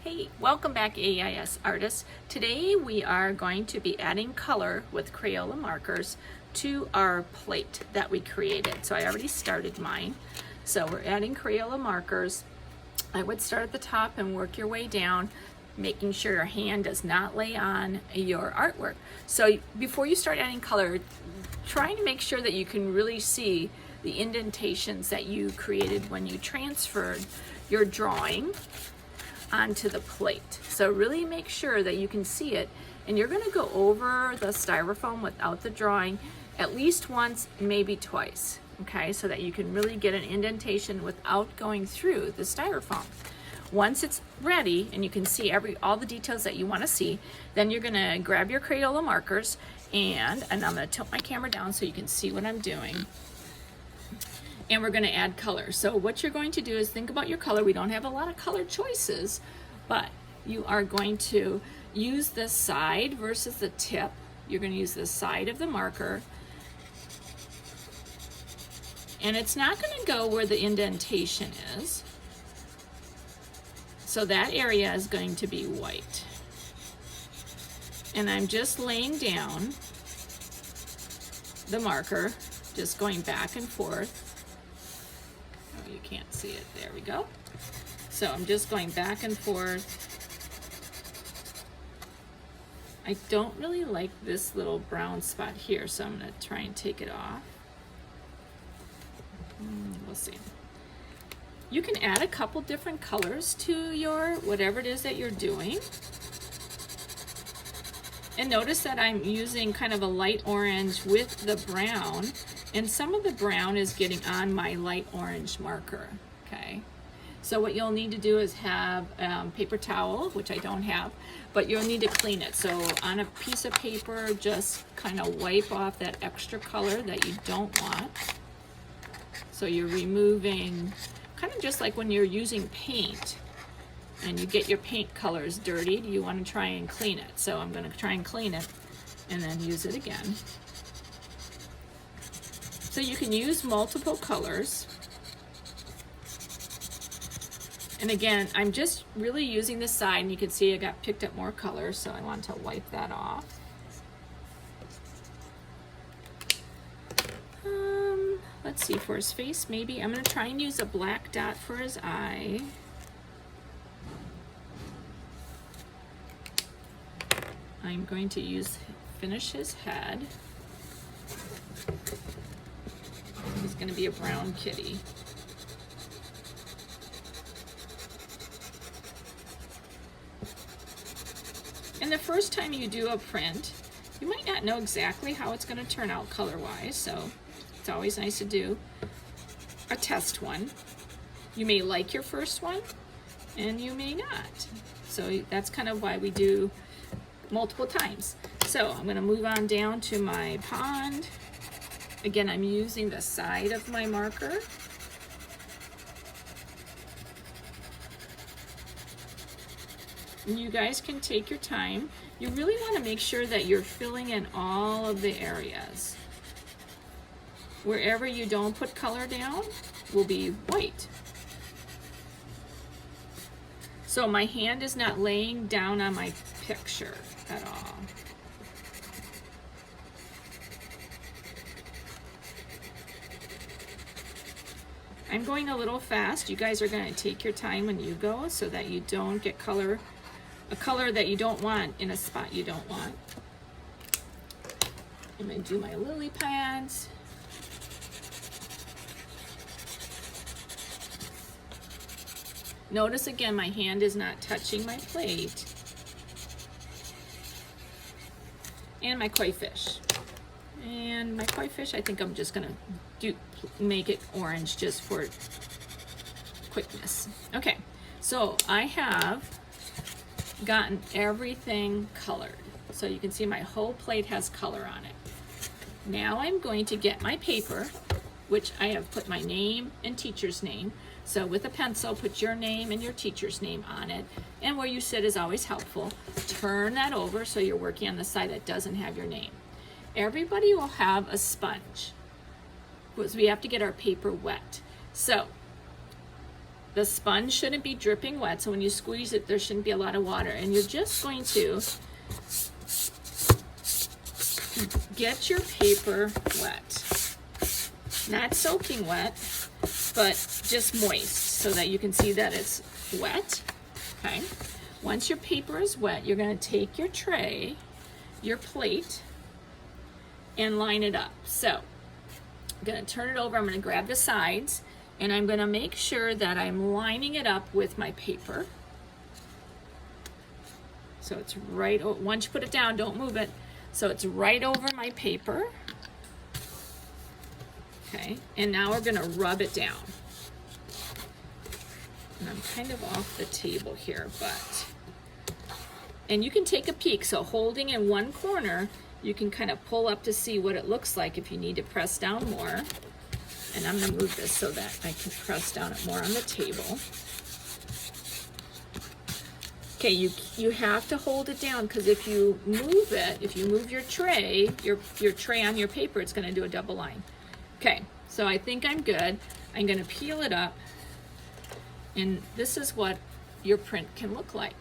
Hey, welcome back AIS artists. Today we are going to be adding color with Crayola markers to our plate that we created. So I already started mine. So we're adding Crayola markers. I would start at the top and work your way down, making sure your hand does not lay on your artwork. So before you start adding color, trying to make sure that you can really see the indentations that you created when you transferred your drawing onto the plate. So really make sure that you can see it, and you're going to go over the styrofoam without the drawing at least once, maybe twice, okay, so that you can really get an indentation without going through the styrofoam. Once it's ready and you can see all the details that you want to see, then you're going to grab your Crayola markers, and I'm going to tilt my camera down so you can see what I'm doing. And we're going to add color. So what you're going to do is think about your color. We don't have a lot of color choices, but you are going to use the side versus the tip. You're going to use the side of the marker, and it's not going to go where the indentation is. So that area is going to be white. And I'm just laying down the marker, just going back and forth. You can't see it. There we go. So I'm just going back and forth. I don't really like this little brown spot here, so I'm going to try and take it off. We'll see. You can add a couple different colors to your whatever it is that you're doing. And notice that I'm using kind of a light orange with the brown, and some of the brown is getting on my light orange marker, okay? So what you'll need to do is have paper towel, which I don't have, but you'll need to clean it. So on a piece of paper, just kind of wipe off that extra color that you don't want. So you're removing, kind of just like when you're using paint and you get your paint colors dirtied, you want to try and clean it. So I'm going to try and clean it and then use it again. So you can use multiple colors. And again, I'm just really using the side, and you can see I got picked up more color, so I want to wipe that off. Let's see, for his face, maybe I'm going to try and use a black dot for his eye. I'm going to finish his head. He's going to be a brown kitty. And the first time you do a print, you might not know exactly how it's going to turn out color-wise, so it's always nice to do a test one. You may like your first one, and you may not. So that's kind of why we do multiple times. So I'm going to move on down to my pond. Again, I'm using the side of my marker. And you guys can take your time. You really want to make sure that you're filling in all of the areas. Wherever you don't put color down will be white. So my hand is not laying down on my picture at all. I'm going a little fast. You guys are going to take your time when you go so that you don't get a color that you don't want in a spot you don't want. I'm going to do my lily pads. Notice again, my hand is not touching my plate. And my koi fish. And my koi fish, I think I'm just going to make it orange just for quickness. Okay, so I have gotten everything colored. So you can see my whole plate has color on it. Now I'm going to get my paper, which I have put my name and teacher's name. So with a pencil, put your name and your teacher's name on it. And where you sit is always helpful. Turn that over so you're working on the side that doesn't have your name. Everybody will have a sponge, because we have to get our paper wet. So The sponge shouldn't be dripping wet, so when you squeeze it, there shouldn't be a lot of water. And you're just going to get your paper wet. Not soaking wet, but just moist so that you can see that it's wet. Okay. Once your paper is wet, you're going to take your tray, your plate, and line it up. So I'm going to turn it over. I'm going to grab the sides, and I'm going to make sure that I'm lining it up with my paper. So it's right, once you put it down, don't move it. So it's right over my paper. Okay, and now we're going to rub it down. And I'm kind of off the table here, but, and you can take a peek. So holding in one corner, you can kind of pull up to see what it looks like if you need to press down more. And I'm going to move this so that I can press down it more on the table. Okay, you have to hold it down, because if you move it, if you move your tray on your paper, it's going to do a double line. Okay, so I think I'm good. I'm going to peel it up, and this is what your print can look like.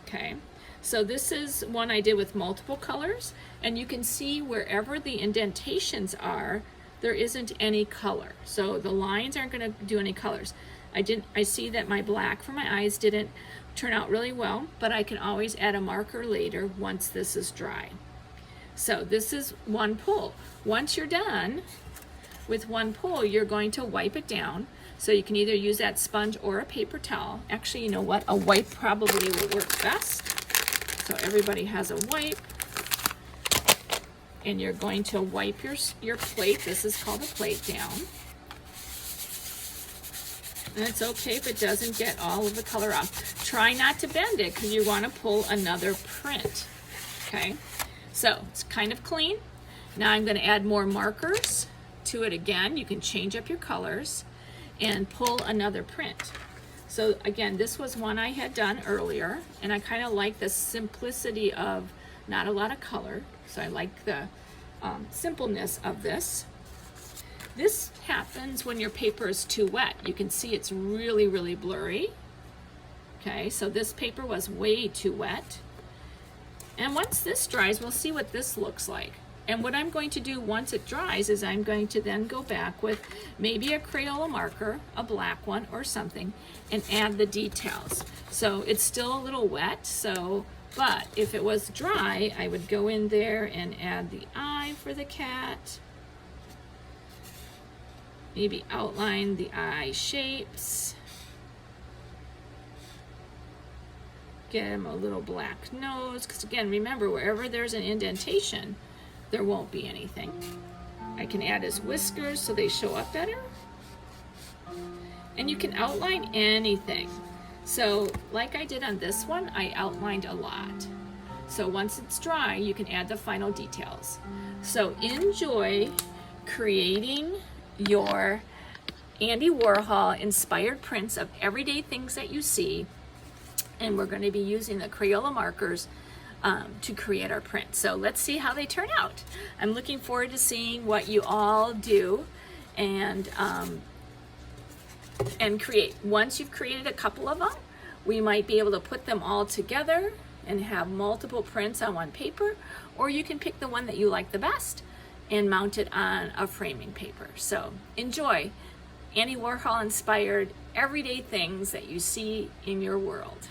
Okay, so this is one I did with multiple colors, and you can see wherever the indentations are, there isn't any color. So the lines aren't going to do any colors. I see that my black for my eyes didn't turn out really well, but I can always add a marker later once this is dry. So this is one pull. Once you're done with one pull, you're going to wipe it down. So you can either use that sponge or a paper towel. Actually, you know what? A wipe probably will work best. So everybody has a wipe. And you're going to wipe your plate. This is called a plate down. And it's okay if it doesn't get all of the color off. Try not to bend it, because you want to pull another print. Okay, so it's kind of clean. Now I'm going to add more markers to it again. You can change up your colors and pull another print. So again, this was one I had done earlier, and I kind of like the simplicity of not a lot of color. So I like the simpleness of this. This happens when your paper is too wet. You can see it's really, really blurry. Okay, so this paper was way too wet. And once this dries, we'll see what this looks like. And what I'm going to do once it dries is I'm going to then go back with maybe a Crayola marker, a black one or something, and add the details. So it's still a little wet, but if it was dry, I would go in there and add the eye for the cat. Maybe outline the eye shapes. Get him a little black nose, because again, remember, wherever there's an indentation, there won't be anything. I can add his whiskers so they show up better. And you can outline anything. So like I did on this one, I outlined a lot. So once it's dry, you can add the final details. So enjoy creating your Andy Warhol inspired prints of everyday things that you see. And we're going to be using the Crayola markers to create our print. So let's see how they turn out. I'm looking forward to seeing what you all do and create. Once you've created a couple of them, we might be able to put them all together and have multiple prints on one paper, or you can pick the one that you like the best and mount it on a framing paper. So enjoy Andy Warhol inspired everyday things that you see in your world.